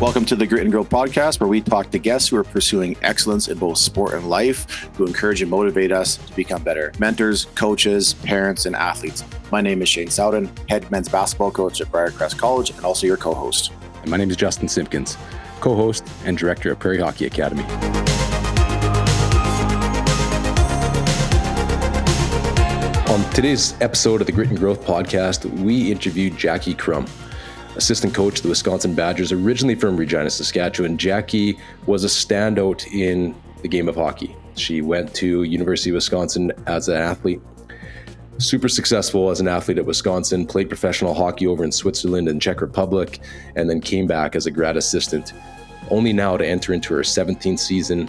Welcome to the Grit and Grow podcast, where we talk to guests who are pursuing excellence in both sport and life, who encourage and motivate us to become better mentors, coaches, parents, and athletes. My name is Shane Sowden, head men's basketball coach at Briarcrest College, and also your co-host. And my name is Justin Simpkins, co-host and director of Prairie Hockey Academy. On today's episode of the Grit and Growth podcast, we interviewed Jackie Crum, assistant coach of the Wisconsin Badgers, originally from Regina, Saskatchewan. Jackie was a standout in the game of hockey. She went to University of Wisconsin as an athlete, super successful as an athlete at Wisconsin, played professional hockey over in Switzerland and Czech Republic, and then came back as a grad assistant, only now to enter into her 17th season,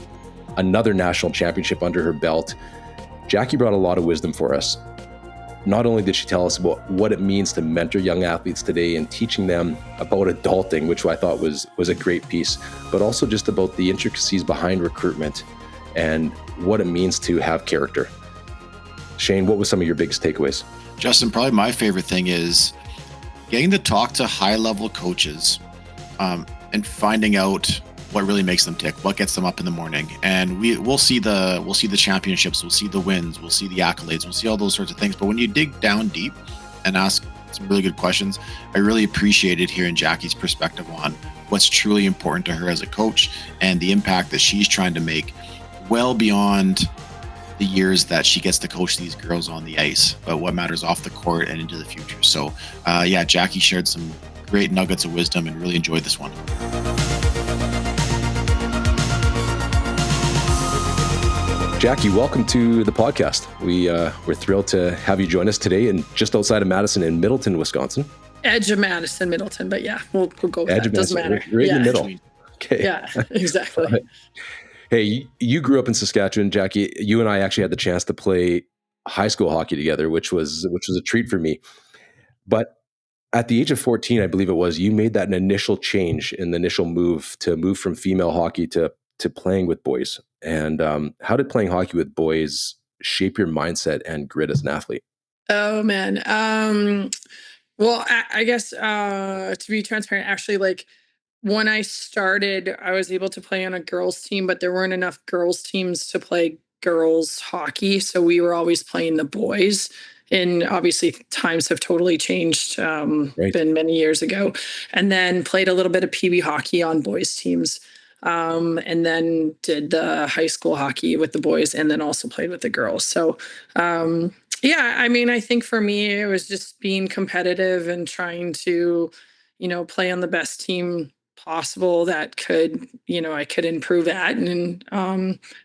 another national championship under her belt. Jackie brought a lot of wisdom for us. Not only did she tell us about what it means to mentor young athletes today and teaching them about adulting, which I thought was a great piece, but also just about the intricacies behind recruitment and what it means to have character. Shane, what was some of your biggest takeaways? Justin, probably my favorite thing is getting to talk to high-level coaches and finding out what really makes them tick, what gets them up in the morning. And we'll see the championships, we'll see the wins, we'll see the accolades, we'll see all those sorts of things. But when you dig down deep and ask some really good questions, I really appreciated hearing Jackie's perspective on what's truly important to her as a coach and the impact that she's trying to make well beyond the years that she gets to coach these girls on the ice, but what matters off the court and into the future. So Jackie shared some great nuggets of wisdom and really enjoyed this one. Jackie, welcome to the podcast. We're thrilled to have you join us today, and just outside of Madison in Middleton, Wisconsin. Edge of Madison, Middleton, but yeah, we'll go with Edge that. Doesn't matter. Right in the middle. Okay. Yeah, exactly. Hey, you grew up in Saskatchewan, Jackie. You and I actually had the chance to play high school hockey together, which was a treat for me. But at the age of 14, I believe it was, you made that initial change in the initial move from female hockey to playing with boys. And how did playing hockey with boys shape your mindset and grit as an athlete? Oh man. Well, I guess to be transparent, actually, like when I started, I was able to play on a girls team, but there weren't enough girls teams to play girls hockey. So we were always playing the boys. And obviously times have totally changed, Right. been many years ago. And then played a little bit of PB hockey on boys teams. And then did the high school hockey with the boys and then also played with the girls. So, I think for me, it was just being competitive and trying to, play on the best team possible that could, I could improve at and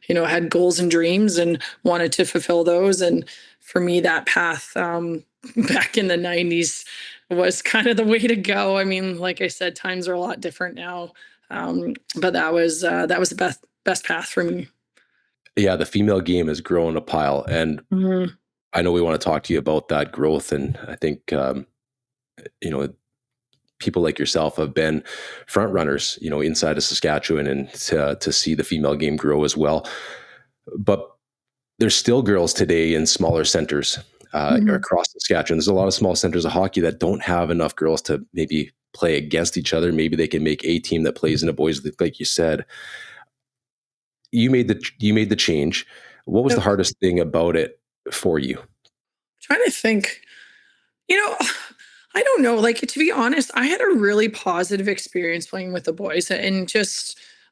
had goals and dreams and wanted to fulfill those. And for me, that path, back in the 90s was kind of the way to go. I mean, like I said, times are a lot different now. But that was the best path for me. Yeah, the female game has grown a pile, and Mhm. I know we want to talk to you about that growth. And I think people like yourself have been front runners, inside of Saskatchewan, and to see the female game grow as well. But there's still girls today in smaller centers across Saskatchewan. There's a lot of small centers of hockey that don't have enough girls to maybe play against each other. Maybe they can make a team that plays in a boys league, like you said. You made the change. What was the hardest thing about it for you? Trying to think, I don't know. Like, to be honest, I had a really positive experience playing with the boys and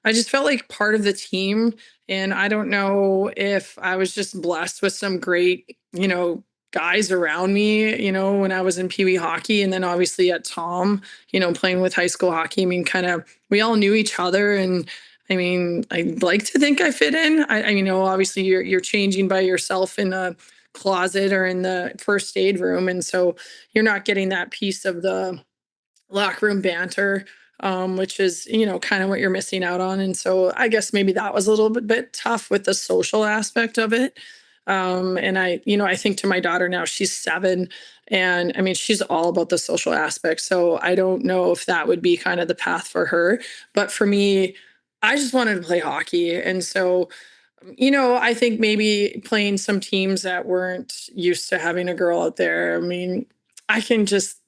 I just felt like part of the team. And I don't know if I was just blessed with some great, guys around me, when I was in Pee Wee hockey. And then obviously at Tom, playing with high school hockey. I mean, we all knew each other. And I mean, I'd like to think I fit in. Obviously you're changing by yourself in a closet or in the first aid room. And so you're not getting that piece of the locker room banter, which is, kind of what you're missing out on. And so I guess maybe that was a little bit tough with the social aspect of it. And I think to my daughter now, she's 7, and I mean, she's all about the social aspect. So I don't know if that would be kind of the path for her. But for me, I just wanted to play hockey. And so, I think maybe playing some teams that weren't used to having a girl out there, I mean, I can just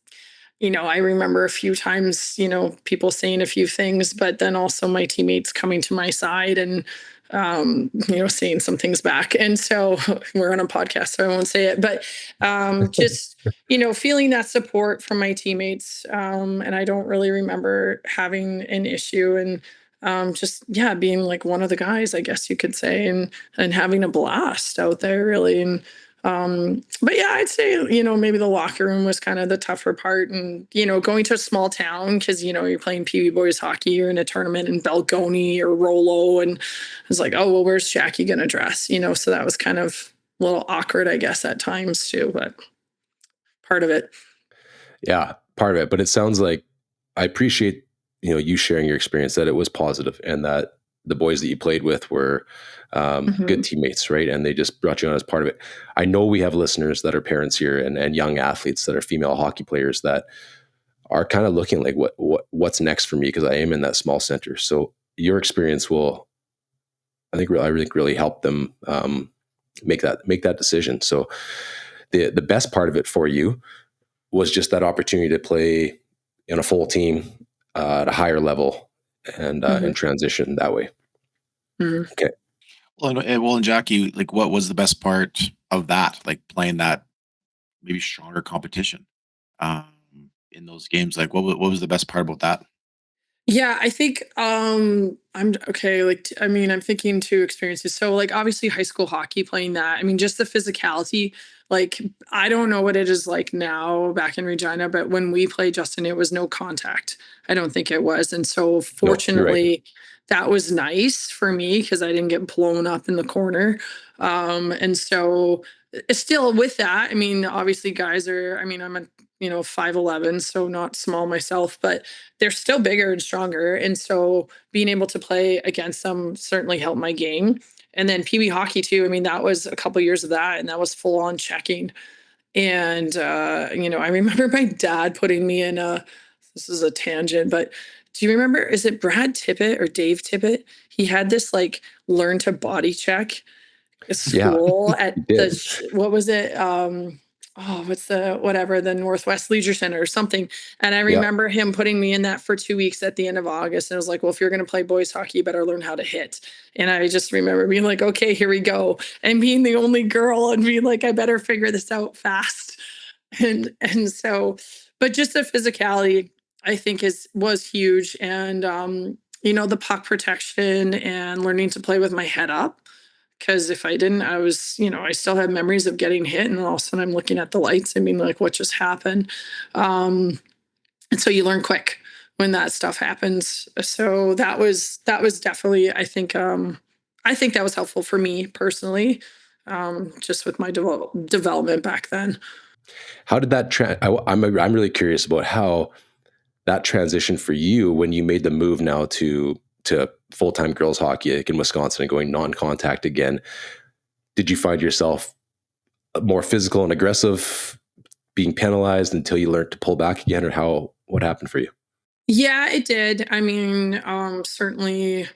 I remember a few times, people saying a few things, but then also my teammates coming to my side and, saying some things back. And so we're on a podcast, so I won't say it, but just, feeling that support from my teammates. And I don't really remember having an issue and just, yeah, being like one of the guys, I guess you could say, and having a blast out there really. And but yeah, I'd say, maybe the locker room was kind of the tougher part. And, going to a small town because, you're playing Pee Wee boys hockey, you're in a tournament in Belgoni or Rollo. And I was like, oh, well, where's Jackie going to dress? So that was kind of a little awkward, I guess, at times too, but part of it. Yeah, part of it. But it sounds like I appreciate, you sharing your experience, that it was positive and that the boys that you played with were good Mhm. teammates, right? And they just brought you on as part of it. I know we have listeners that are parents here and young athletes that are female hockey players that are kind of looking like what's next for me, because I am in that small center. So your experience will, I think really help them make that decision. So the best part of it for you was just that opportunity to play in a full team at a higher level and Mhm. transition that way. Mhm. Okay. And Jackie, like, what was the best part of that? Like playing that maybe stronger competition um, in those games. Like, what was the best part about that? Yeah, I think I'm okay, like I mean, I'm thinking two experiences. So like obviously high school hockey playing that. I mean, just the physicality, like I don't know what it is like now back in Regina, but when we played Justin, it was no contact. I don't think it was. And so No, you're right. fortunately that was nice for me because I didn't get blown up in the corner. And so still with that, I mean, obviously guys are, I mean, I'm a 5'11, so not small myself, but they're still bigger and stronger. And so being able to play against them certainly helped my game. And then Pee Wee hockey too. I mean, that was a couple years of that, and that was full on checking. And I remember my dad putting me in a. This is a tangent, but do you remember? Is it Brad Tippett or Dave Tippett? He had this like learn to body check Yeah, school at you did. what was it? What's the Northwest Leisure Center or something. And I Yeah. remember him putting me in that for 2 weeks at the end of August. And it was like, well, if you're going to play boys hockey, you better learn how to hit. And I just remember being like, okay, here we go. And being the only girl and being like, I better figure this out fast. And so, but just the physicality, I think was huge. And the puck protection and learning to play with my head up because if I didn't, I was, I still have memories of getting hit, and all of a sudden I'm looking at the lights and being like, what just happened? Um, and so you learn quick when that stuff happens. So that was definitely, I think that was helpful for me personally, just with my development back then. How did that I'm really curious about how that transition for you when you made the move now to full-time girls hockey, like in Wisconsin, and going non-contact again. Did you find yourself more physical and aggressive, being penalized until you learned to pull back again, or what happened for you? Yeah, it did. I mean, certainly.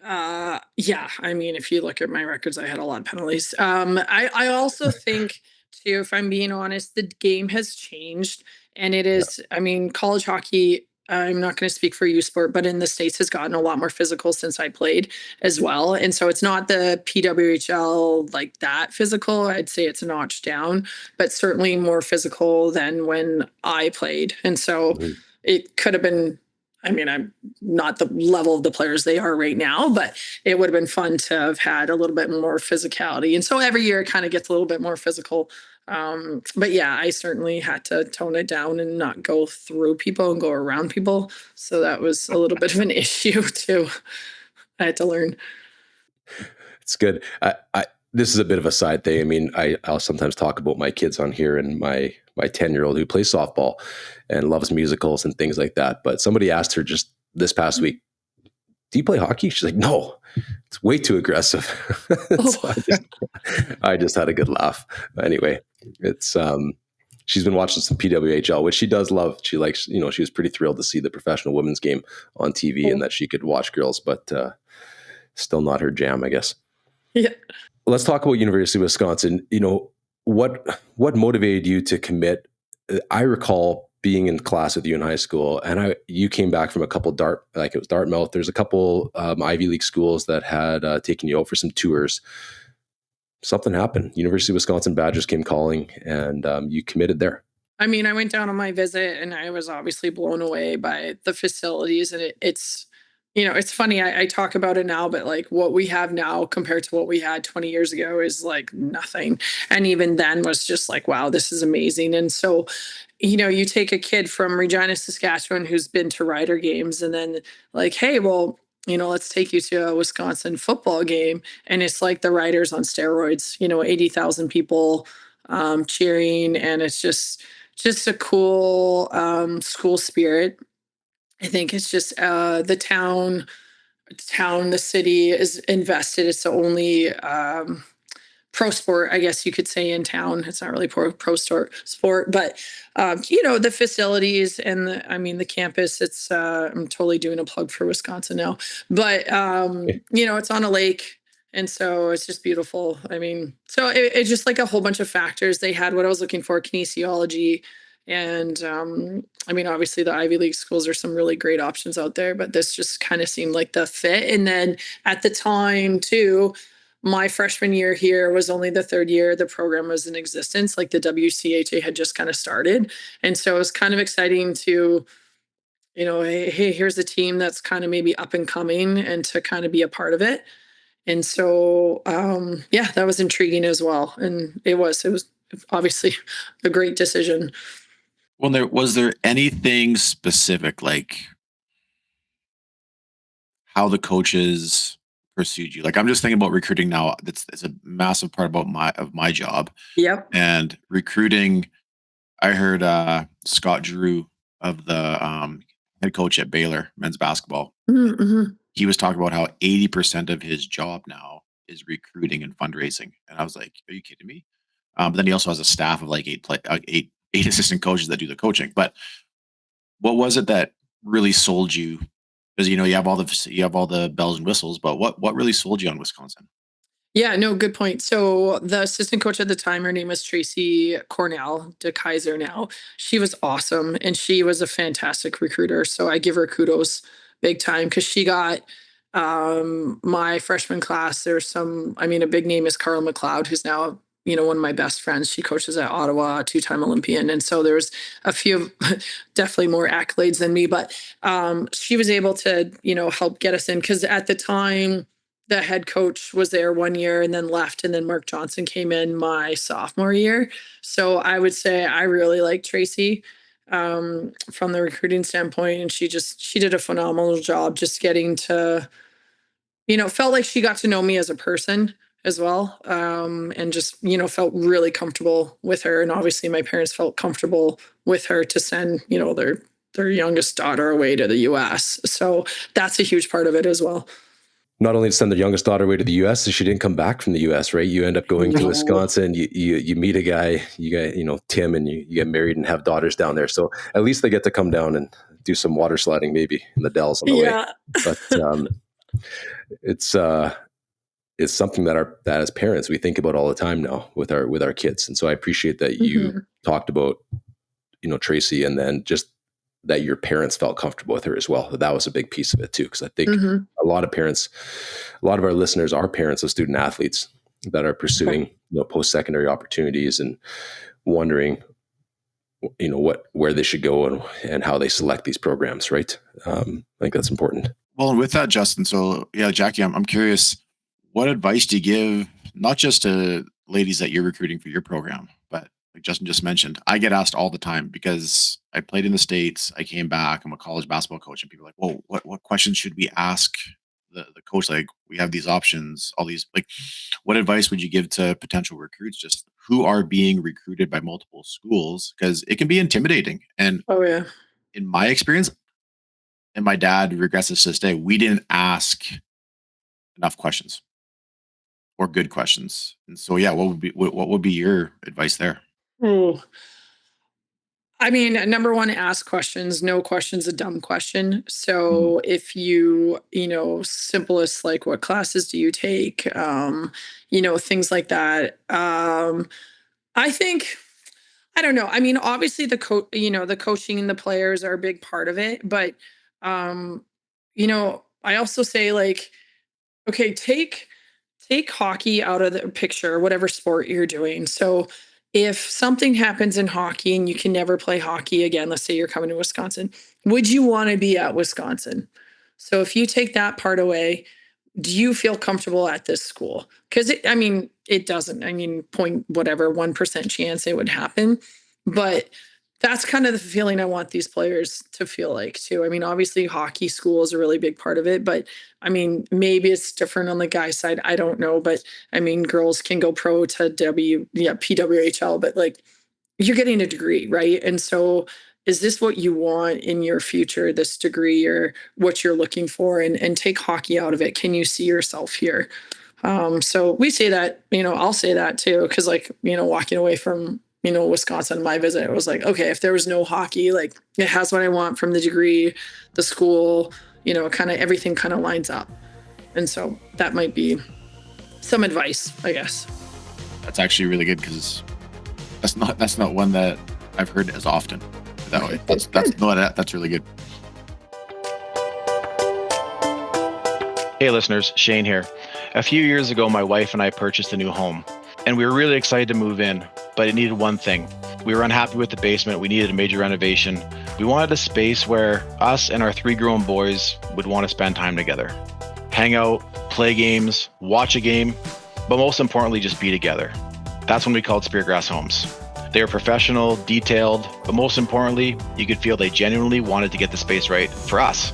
Yeah, I mean, if you look at my records, I had a lot of penalties. I also think too, if I'm being honest, the game has changed, and it Yeah. is. I mean, college hockey. I'm not going to speak for U Sport, but in the States has gotten a lot more physical since I played as well. And so it's not the PWHL like that physical. I'd say it's a notch down, but certainly more physical than when I played. And so Mhm. it could have been, I mean, I'm not the level of the players they are right now, but it would have been fun to have had a little bit more physicality. And so every year it kind of gets a little bit more physical. But yeah, I certainly had to tone it down and not go through people and go around people. So that was a little bit of an issue too. I had to learn. It's good. This is a bit of a side thing. I mean, I'll sometimes talk about my kids on here, and my 10-year-old who plays softball and loves musicals and things like that. But somebody asked her just this past week, "Do you play hockey?" She's like, "No, it's way too aggressive." So Oh, I just had a good laugh. Anyway, it's she's been watching some PWHL, which she does love. She likes, she was pretty thrilled to see the professional women's game on TV and oh, that she could watch girls, but still not her jam, I guess. yeah. Let's talk about University of Wisconsin. What motivated you to commit? I recall being in class with you in high school, and you came back from a couple it was Dartmouth. There's a couple Ivy League schools that had taken you out for some tours. Something happened. University of Wisconsin Badgers came calling, and you committed there. I mean, I went down on my visit and I was obviously blown away by the facilities. And it's, it's funny. I talk about it now, but like what we have now compared to what we had 20 years ago is like nothing. And even then was just like, wow, this is amazing. And so, you take a kid from Regina, Saskatchewan, who's been to Rider games, and then like, hey, well, let's take you to a Wisconsin football game. And it's like the Riders on steroids, 80,000 people cheering. And it's just a cool school spirit. I think it's just the city is invested. It's the only pro sport, I guess you could say, in town. It's not really sport, but the facilities and the campus. It's I'm totally doing a plug for Wisconsin now, but it's on a lake. And so it's just beautiful. I mean, so it's just like a whole bunch of factors. They had what I was looking for, kinesiology. And obviously the Ivy League schools are some really great options out there, but this just kind of seemed like the fit. And then at the time too, my freshman year here was only the third year the program was in existence. Like the WCHA had just kind of started. And so it was kind of exciting to, hey, here's a team that's kind of maybe up and coming and to kind of be a part of it. And so, yeah, that was intriguing as well. And it was obviously a great decision. Well, was there anything specific, like how the coaches pursued you? Like, I'm just thinking about recruiting now. It's a massive part about my job. Yep. And recruiting. I heard Scott Drew of the head coach at Baylor men's basketball. Mm-hmm. He was talking about how 80% of his job now is recruiting and fundraising, and I was like, "Are you kidding me?" But then he also has a staff of like eight assistant coaches that do the coaching. But what was it that really sold you? Because you have all the bells and whistles, but what really sold you on Wisconsin? Yeah, no, good point. So the assistant coach at the time, her name was Tracy Cornell de Kaiser now. She was awesome and she was a fantastic recruiter. So I give her kudos big time because she got my freshman class. There's a big name is Carl McLeod, who's now, one of my best friends. She coaches at Ottawa, a two-time Olympian. And so there's a few definitely more accolades than me, but she was able to, help get us in because at the time, the head coach was there 1 year and then left, and then Mark Johnson came in my sophomore year. So I would say I really like Tracy from the recruiting standpoint, and she did a phenomenal job just getting to, felt like she got to know me as a person as well, and just felt really comfortable with her, and obviously my parents felt comfortable with her to send their youngest daughter away to the U.S. So that's a huge part of it as well. Not only to send their youngest daughter away to the U.S., so she didn't come back from the U.S., right? You end up going to No. Wisconsin. You meet a guy, Tim, and you get married and have daughters down there. So at least they get to come down and do some water sliding, maybe in the Dells on the way. Yeah. But it's it's something that as parents we think about all the time now with our kids. And so I appreciate that you talked about Tracy, and then just that your parents felt comfortable with her as well. That was a big piece of it too, because I think a lot of parents, a lot of our listeners are parents of student athletes that are pursuing post-secondary opportunities and wondering where they should go and how they select these programs, right? I think that's important. Well, and with that, Justin, so yeah, Jackie, I'm curious, what advice do you give not just to ladies that you're recruiting for your program, but like Justin just mentioned, I get asked all the time because I played in the States, I came back, I'm a college basketball coach, and people are like, whoa, what questions should we ask the coach? Like, we have these options, all these, like, what advice would you give to potential recruits just who are being recruited by multiple schools? Because it can be intimidating. And Oh yeah. in my experience, and my dad regrets this to this day, we didn't ask enough questions or good questions. And so, yeah, what would be your advice there? Oh, I mean, number one, ask questions. No question's a dumb question. Mhm. So if simplest like what classes do you take? Things like that. I think I don't know. I mean, obviously the coaching and the players are a big part of it, but um, I also say like, okay, take hockey out of the picture, whatever sport you're doing. So if something happens in hockey and you can never play hockey again, let's say you're coming to Wisconsin, would you want to be at Wisconsin? So if you take that part away, do you feel comfortable at this school? Because I mean, it doesn't. I mean, point whatever 1% chance it would happen, but that's kind of the feeling I want these players to feel like too. I mean, obviously, hockey school is a really big part of it, but I mean, maybe it's different on the guy side. I don't know, but I mean, girls can go pro to PWHL, but like you're getting a degree, right? And so is this what you want in your future, this degree or what you're looking for? And take hockey out of it. Can you see yourself here? So we say that, I'll say that too, because like, walking away from, Wisconsin, my visit, it was like, okay, if there was no hockey, like it has what I want from the degree, the school, kind of everything kind of lines up. And so that might be some advice, I guess. That's actually really good because that's not one that I've heard as often. That way, that's really good. Hey listeners, Shane here. A few years ago, my wife and I purchased a new home, and we were really excited to move in, but it needed one thing. We were unhappy with the basement. We needed a major renovation. We wanted a space where us and our 3 grown boys would want to spend time together. Hang out, play games, watch a game, but most importantly, just be together. That's when we called Speargrass Homes. They are professional, detailed, but most importantly, you could feel they genuinely wanted to get the space right for us.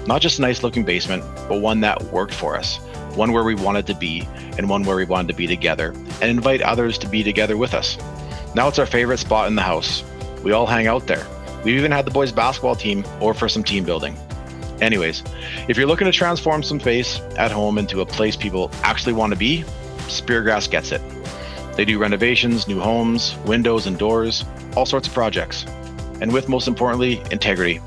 Not just a nice looking basement, but one that worked for us. One where we wanted to be, and one where we wanted to be together, and invite others to be together with us. Now it's our favorite spot in the house. We all hang out there. We've even had the boys' basketball team over for some team building. Anyways, if you're looking to transform some space at home into a place people actually want to be, Speargrass gets it. They do renovations, new homes, windows and doors, all sorts of projects. And with, most importantly, integrity.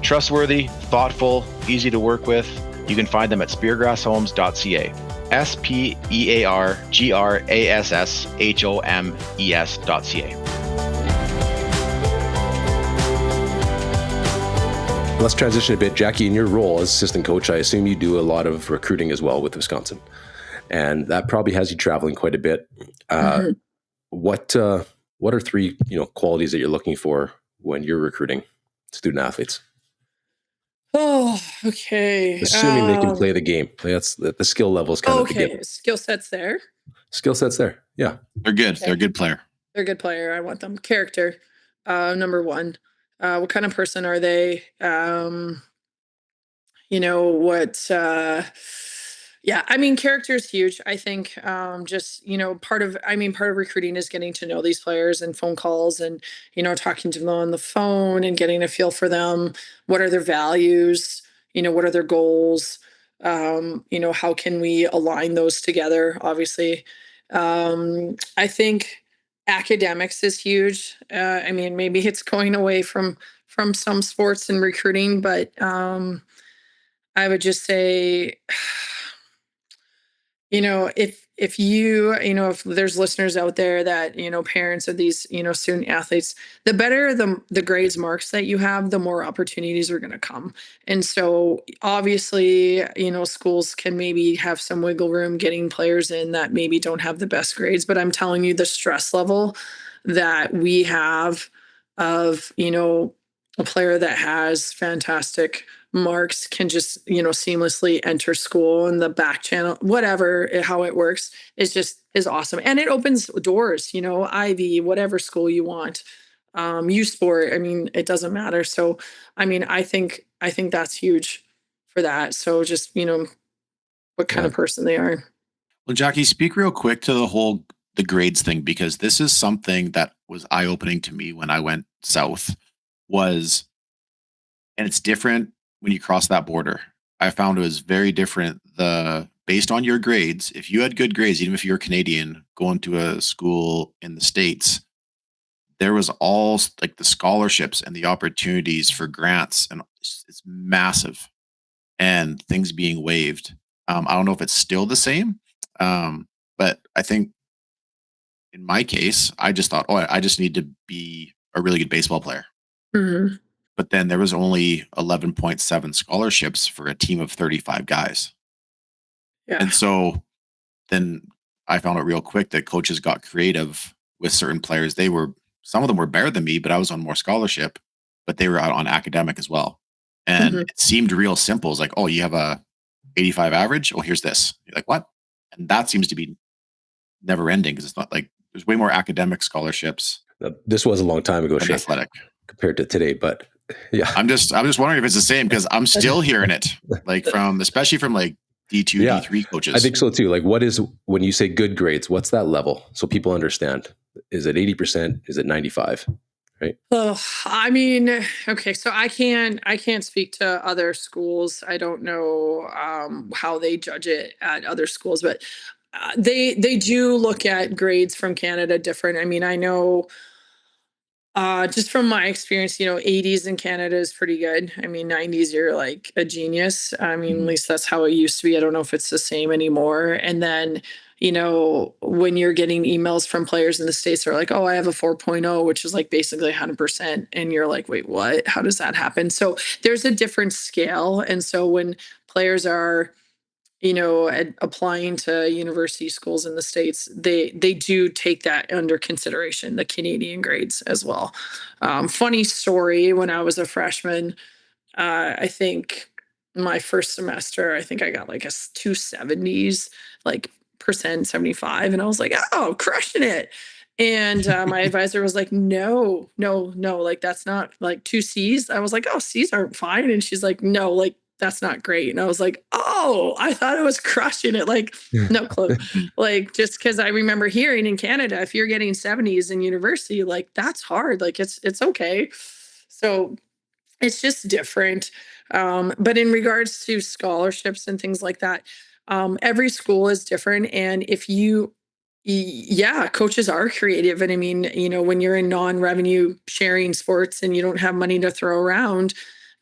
Trustworthy, thoughtful, easy to work with. You can find them at speargrasshomes.ca. SPEARGRASSHOMES.ca. Let's transition a bit. Jackie, in your role as assistant coach, I assume you do a lot of recruiting as well with Wisconsin. And that probably has you traveling quite a bit. What are 3 qualities that you're looking for when you're recruiting student athletes? Oh, okay. Assuming they can play the game. That's the skill level is kind of the given. Skill sets there. Skill sets there. Yeah. They're good. Okay. They're a good player. They're a good player. I want them. Character, number 1. What kind of person are they? Yeah, I mean, character is huge. I think just, part of recruiting is getting to know these players and phone calls and, talking to them on the phone and getting a feel for them. What are their values? What are their goals? How can we align those together? Obviously. I think academics is huge. I mean, maybe it's going away from some sports and recruiting, but I would just say, if there's listeners out there that, parents of these, student athletes, the better the grades marks that you have, the more opportunities are going to come. And so obviously, schools can maybe have some wiggle room getting players in that maybe don't have the best grades, but I'm telling you the stress level that we have of, a player that has fantastic marks can just seamlessly enter school and the back channel, whatever, how it works is awesome, and it opens doors, Ivy, whatever school you want, U Sport, I mean, it doesn't matter. So I mean, I think that's huge for that. So just what kind of person they are. Well, Jackie, speak real quick to the grades thing, because this is something that was eye-opening to me when I went south. And it's different when you cross that border. I found it was very different. Based on your grades, if you had good grades, even if you're Canadian going to a school in the States, there was all like the scholarships and the opportunities for grants, and it's massive, and things being waived. I don't know if it's still the same, but I think in my case, I just thought, oh, I just need to be a really good baseball player. Mhm. But then there was only 11.7 scholarships for a team of 35 guys. Yeah. And so then I found out real quick that coaches got creative with certain players. Some of them were better than me, but I was on more scholarship, but they were out on academic as well. And Mhm. it seemed real simple. It's like, oh, you have a 85 average. Oh, here's this. You're like, what? And that seems to be never ending because it's not like there's way more academic scholarships This was a long time ago, than Shane, athletic. compared to today, but yeah. I'm just wondering if it's the same because I'm still hearing it, like especially from like D2, Yeah, D3 I coaches. think so too. Like, when you say good grades, what's that level? So people understand. Is it 80%? Is it 95? Right. Oh, I mean, okay, so I can't speak to other schools. I don't know how they judge it at other schools, but they do look at grades from Canada different. I mean, I know just from my experience, 80s in Canada is pretty good. I mean, 90s, you're like a genius. I mean, at Mhm. least that's how it used to be. I don't know if it's the same anymore. And then, when you're getting emails from players in the States that are like, oh, I have a 4.0, which is like basically 100%. And you're like, wait, what? How does that happen? So there's a different scale. And so when players are applying to university schools in the States, they do take that under consideration, the Canadian grades as well. Funny story, when I was a freshman, I think my first semester, I think I got like 270s, like percent 75. And I was like, oh, crushing it. And my advisor was like, no, no, no, like that's not like two C's. I was like, oh, C's aren't fine. And she's like, no, like that's not great. And I was like, oh, I thought it was crushing it. Like, no clue. Mhm. Like, just because I remember hearing in Canada, if you're getting 70s in university, like that's hard. Like it's okay. So it's just different. But in regards to scholarships and things like that, every school is different. And yeah, coaches are creative. And I mean, when you're in non-revenue sharing sports and you don't have money to throw around,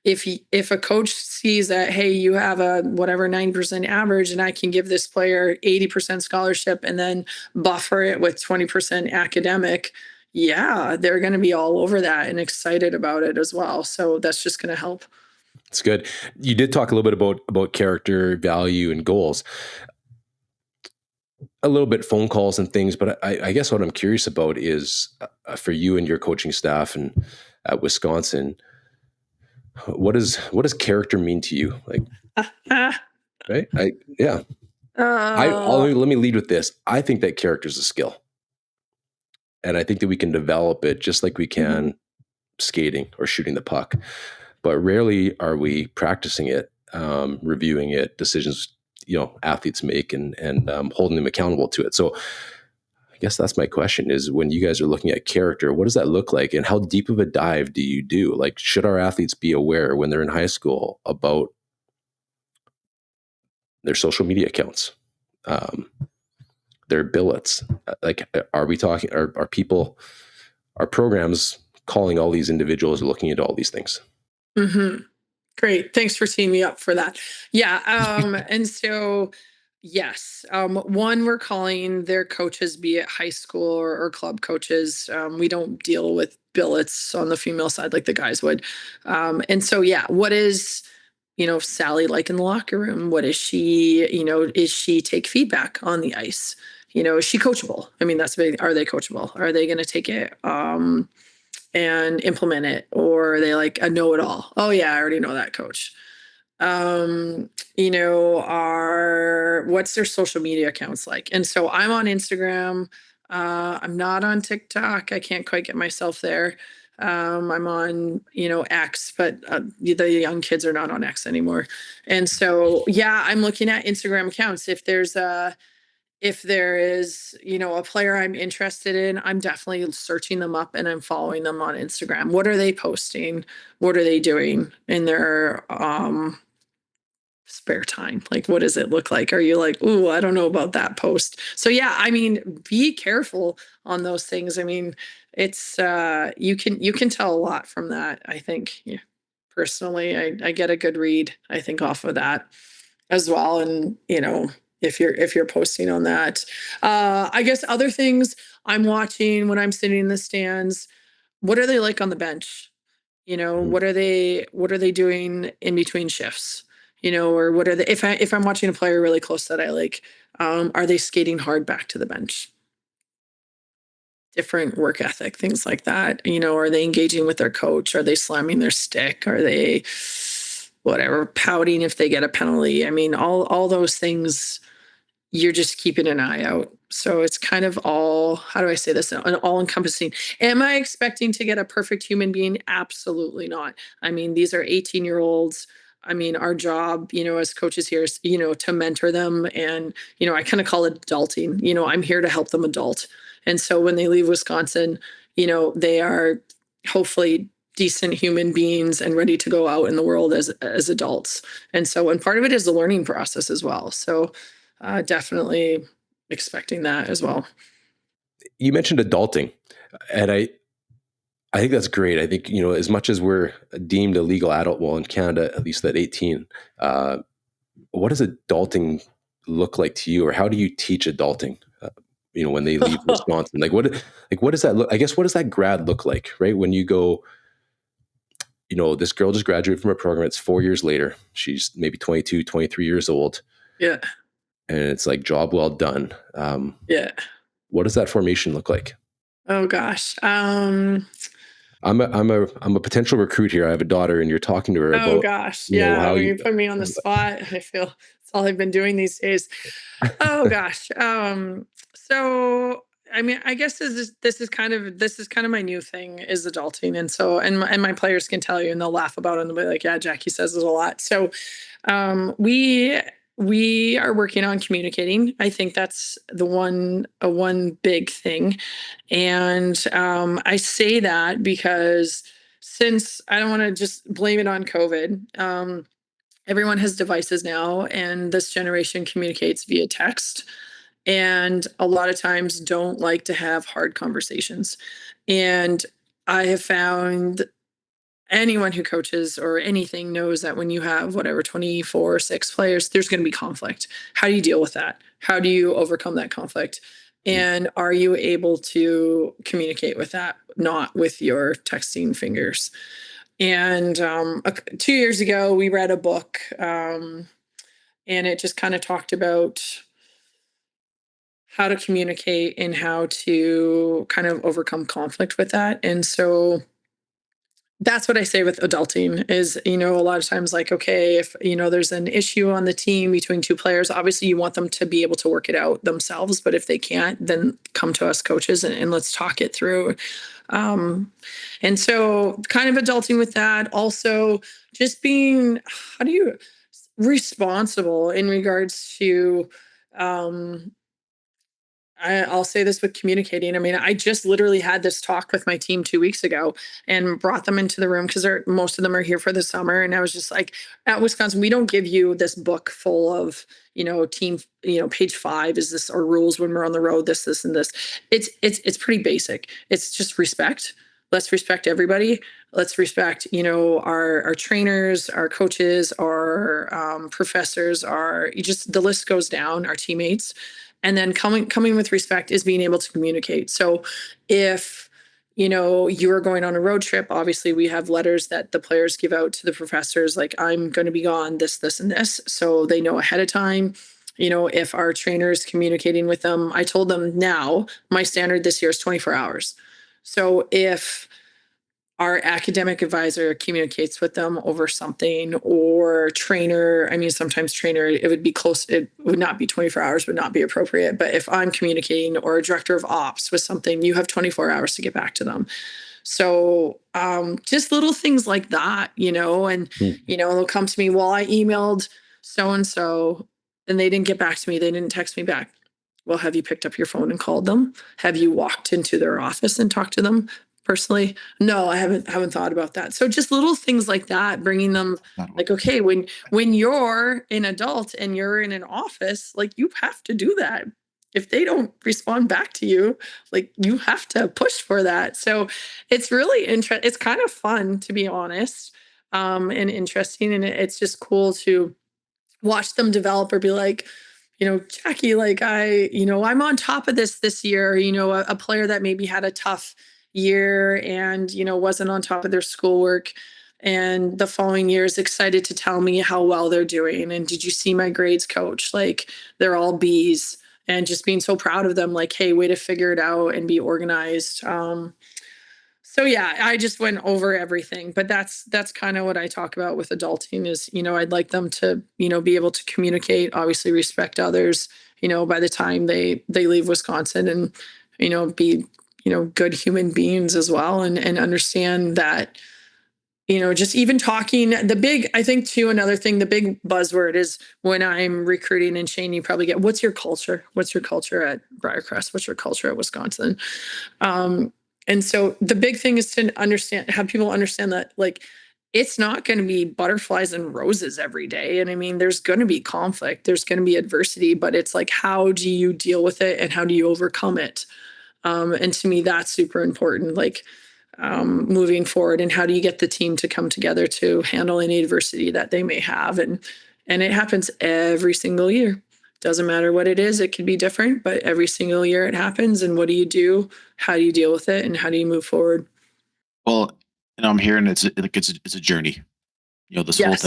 if a coach sees that, hey, you have a whatever 90% average, and I can give this player 80% scholarship and then buffer it with 20% academic, yeah, they're going to be all over that and excited about it as well. So that's just going to help. It's good. You did talk a little bit about character, value, and goals. A little bit phone calls and things, but I guess what I'm curious about is for you and your coaching staff and at Wisconsin, what does character mean to you? Like, right? Yeah. uh, Let me lead with this. I think that character is a skill, and I think that we can develop it just like we mhm. can skating or shooting the puck. But rarely are we practicing it, reviewing it, decisions athletes make, and holding them accountable to it. So I guess that's my question: is when you guys are looking at character, what does that look like, and how deep of a dive do you do? Like, should our athletes be aware when they're in high school about their social media accounts, um, their billets? Like, are we talking? Are people, are programs calling all these individuals, looking into all these things? Mhm. Great. Thanks for teeing me up for that. Yeah. And so, yes, one, we're calling their coaches, be it high school or club coaches. We don't deal with billets on the female side like the guys would. And so, yeah, what is, Sally like in the locker room? What is she, is she take feedback on the ice? Is she coachable? I mean, that's big. Are they coachable? Are they going to take it? And implement it, or are they like a know-it-all? Oh yeah, I already know that, coach. Are what's their social media accounts like? And so I'm on Instagram. I'm not on TikTok. I can't quite get myself there. I'm on, X, but the young kids are not on X anymore. And so, yeah, I'm looking at Instagram accounts. If there is, a player I'm interested in, I'm definitely searching them up and I'm following them on Instagram. What are they posting? What are they doing in their spare time? Like, what does it look like? Are you like, ooh, I don't know about that post? So yeah, I mean, be careful on those things. I mean, it's you can tell a lot from that. I think, yeah, personally, I get a good read, I think, off of that as well. And if you're posting on that. I guess other things I'm watching when I'm sitting in the stands, what are they like on the bench? Mhm. What are they doing in between shifts? Or what are they, if I'm watching a player really close that I like, are they skating hard back to the bench? Different work ethic, things like that. Are they engaging with their coach? Are they slamming their stick? Are they whatever pouting if they get a penalty? I mean, all those things, you're just keeping an eye out. So it's kind of all, how do I say this? An all encompassing. Am I expecting to get a perfect human being? Absolutely not. I mean, these are 18-year-olds. I mean, our job, as coaches here is, to mentor them. And, I kind of call it adulting. I'm here to help them adult. And so when they leave Wisconsin, they are hopefully decent human beings and ready to go out in the world as adults. And so, and part of it is the learning process as well. So, definitely expecting that as well. You mentioned adulting, and I think that's great. I think, as much as we're deemed a legal adult, well, in Canada, at least at 18, uh, what does adulting look like to you, or how do you teach adulting? When they leave Wisconsin, what does that look? I guess what does that grad look like, right? When you go, this girl just graduated from a program. It's 4 years later. She's maybe 22, 23 years old, Yeah. and it's like job well done. Yeah. What does that formation look like? Oh gosh. I'm a potential recruit here. I have a daughter, and you're talking to her Oh about, gosh. how Yeah. When you. you put me on the spot, I feel it's all I've been doing these days. Oh gosh. So I mean, I guess this is kind of my new thing is adulting. And so and my players can tell you and they'll laugh about it and they'll be like, yeah, Jackie says it a lot. So we are working on communicating. I think that's one big thing. And I say that because since I don't want to just blame it on COVID, everyone has devices now, and this generation communicates via text. And a lot of times don't like to have hard conversations. And I have found anyone who coaches or anything knows that when you have whatever 24 6 players, there's going to be conflict. How do you deal with that? How do you overcome that conflict? And are you able to communicate with that, not with your texting fingers? And 2 years ago we read a book, and it just kind of talked about how to communicate and how to kind of overcome conflict with that. And so that's what I say with adulting is, a lot of times, like, okay, if, there's an issue on the team between two players, obviously you want them to be able to work it out themselves. But if they can't, then come to us coaches and let's talk it through. And so kind of adulting with that. Also just being, how do you, responsible in regards to, um, I'll say this with communicating. I mean, I just literally had this talk with my team 2 weeks ago and brought them into the room because most of them are here for the summer. And I was just like, at Wisconsin, we don't give you this book full of, team, page 5 is this our rules when we're on the road, this, and this. It's pretty basic. It's just respect. Let's respect everybody. Let's respect, our trainers, our coaches, our professors, just the list goes down, our teammates. And then coming with respect is being able to communicate. So if you're going on a road trip, obviously we have letters that the players give out to the professors, like, I'm going to be gone this and this, so they know ahead of time. If our trainer is communicating with them, I told them, now my standard this year is 24 hours. So if our academic advisor communicates with them over something, or trainer, I mean, sometimes trainer, it would be close, it would not be 24 hours, would not be appropriate. But if I'm communicating, or a director of ops with something, you have 24 hours to get back to them. So just little things like that, and they'll come to me, well, I emailed so and so and they didn't get back to me, they didn't text me back. Well, have you picked up your phone and called them? Have you walked into their office and talked to them personally? No, I haven't thought about that. So just little things like that, bringing them, like, okay, when you're an adult and you're in an office, like, you have to do that. If they don't respond back to you, like, you have to push for that. So it's really interesting. It's kind of fun, to be honest, and interesting. And it's just cool to watch them develop, or be like, Jackie, like I'm on top of this year, a player that maybe had a tough year and, wasn't on top of their schoolwork. And the following year is excited to tell me how well they're doing. And did you see my grades, coach? Like they're all B's, and just being so proud of them, like, hey, way to figure it out and be organized. So yeah, I just went over everything, but that's kind of what I talk about with adulting is, I'd like them to, be able to communicate, obviously respect others, by the time they leave Wisconsin, and, be, good human beings as well, and understand that, just even talking I think too, another thing, the big buzzword is when I'm recruiting, and Shane, you probably get, what's your culture? What's your culture at Briarcrest? What's your culture at Wisconsin? And so the big thing is to have people understand that, like, it's not going to be butterflies and roses every day. And I mean, there's going to be conflict, there's going to be adversity, but it's like, how do you deal with it and how do you overcome it? And to me, that's super important. Like, moving forward, and how do you get the team to come together to handle any adversity that they may have? And it happens every single year. Doesn't matter what it is, it could be different, but every single year it happens. And what do you do? How do you deal with it? And how do you move forward? Well, I'm hearing it's a journey. This Yes.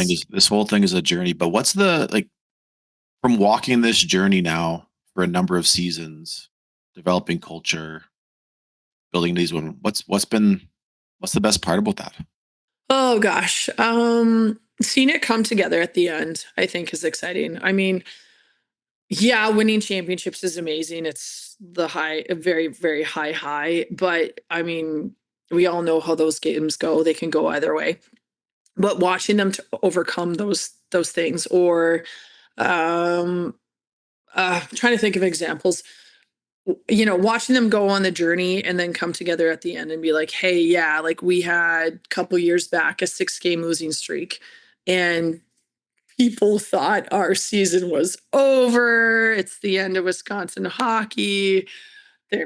whole thing is a journey. But what's from walking this journey now for a number of seasons, developing culture, building these women, what's the best part about that? Oh gosh. Seeing it come together at the end, I think, is exciting. I mean, yeah, winning championships is amazing. It's a very, very high. But I mean, we all know how those games go. They can go either way. But watching them to overcome those things, or trying to think of examples, watching them go on the journey and then come together at the end and be like, hey, yeah, like we had a couple years back a 6-game losing streak, and people thought our season was over. It's the end of Wisconsin hockey.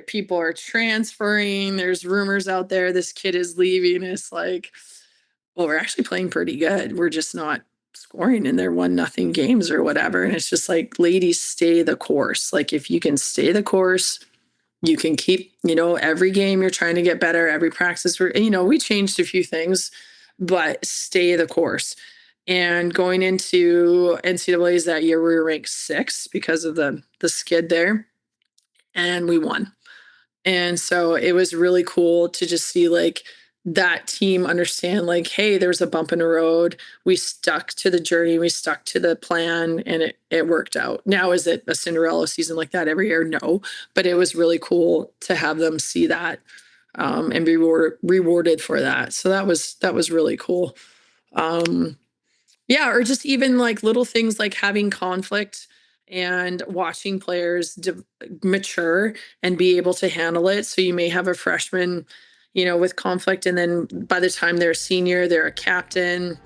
People are transferring. There's rumors out there this kid is leaving. It's like, well, we're actually playing pretty good. We're just not scoring in their 1-0 games or whatever. And it's just like, ladies, stay the course. Like, if you can stay the course, you can keep, every game you're trying to get better, every practice. We changed a few things, but stay the course. And going into NCAAs that year, we were ranked 6th because of the skid there, and we won. And so it was really cool to just see, like, that team understand, like, hey, there's a bump in the road. We stuck to the journey. We stuck to the plan, and it worked out. Now, is it a Cinderella season like that every year? No, but it was really cool to have them see that, and be rewarded for that. So that was really cool. Yeah, or just even like little things like having conflict and watching players mature and be able to handle it. So you may have a freshman, with conflict, and then by the time they're a senior, they're a captain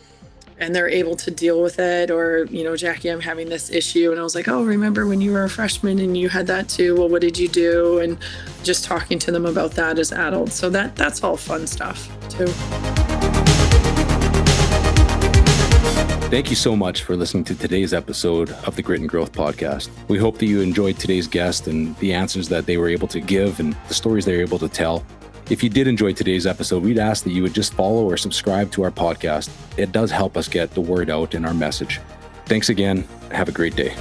and they're able to deal with it. Or, Jackie, I'm having this issue. And I was like, oh, remember when you were a freshman and you had that too? Well, what did you do? And just talking to them about that as adults. So that's all fun stuff too. Thank you so much for listening to today's episode of the Grit and Growth podcast. We hope that you enjoyed today's guest and the answers that they were able to give and the stories they were able to tell. If you did enjoy today's episode, we'd ask that you would just follow or subscribe to our podcast. It does help us get the word out in our message. Thanks again. Have a great day.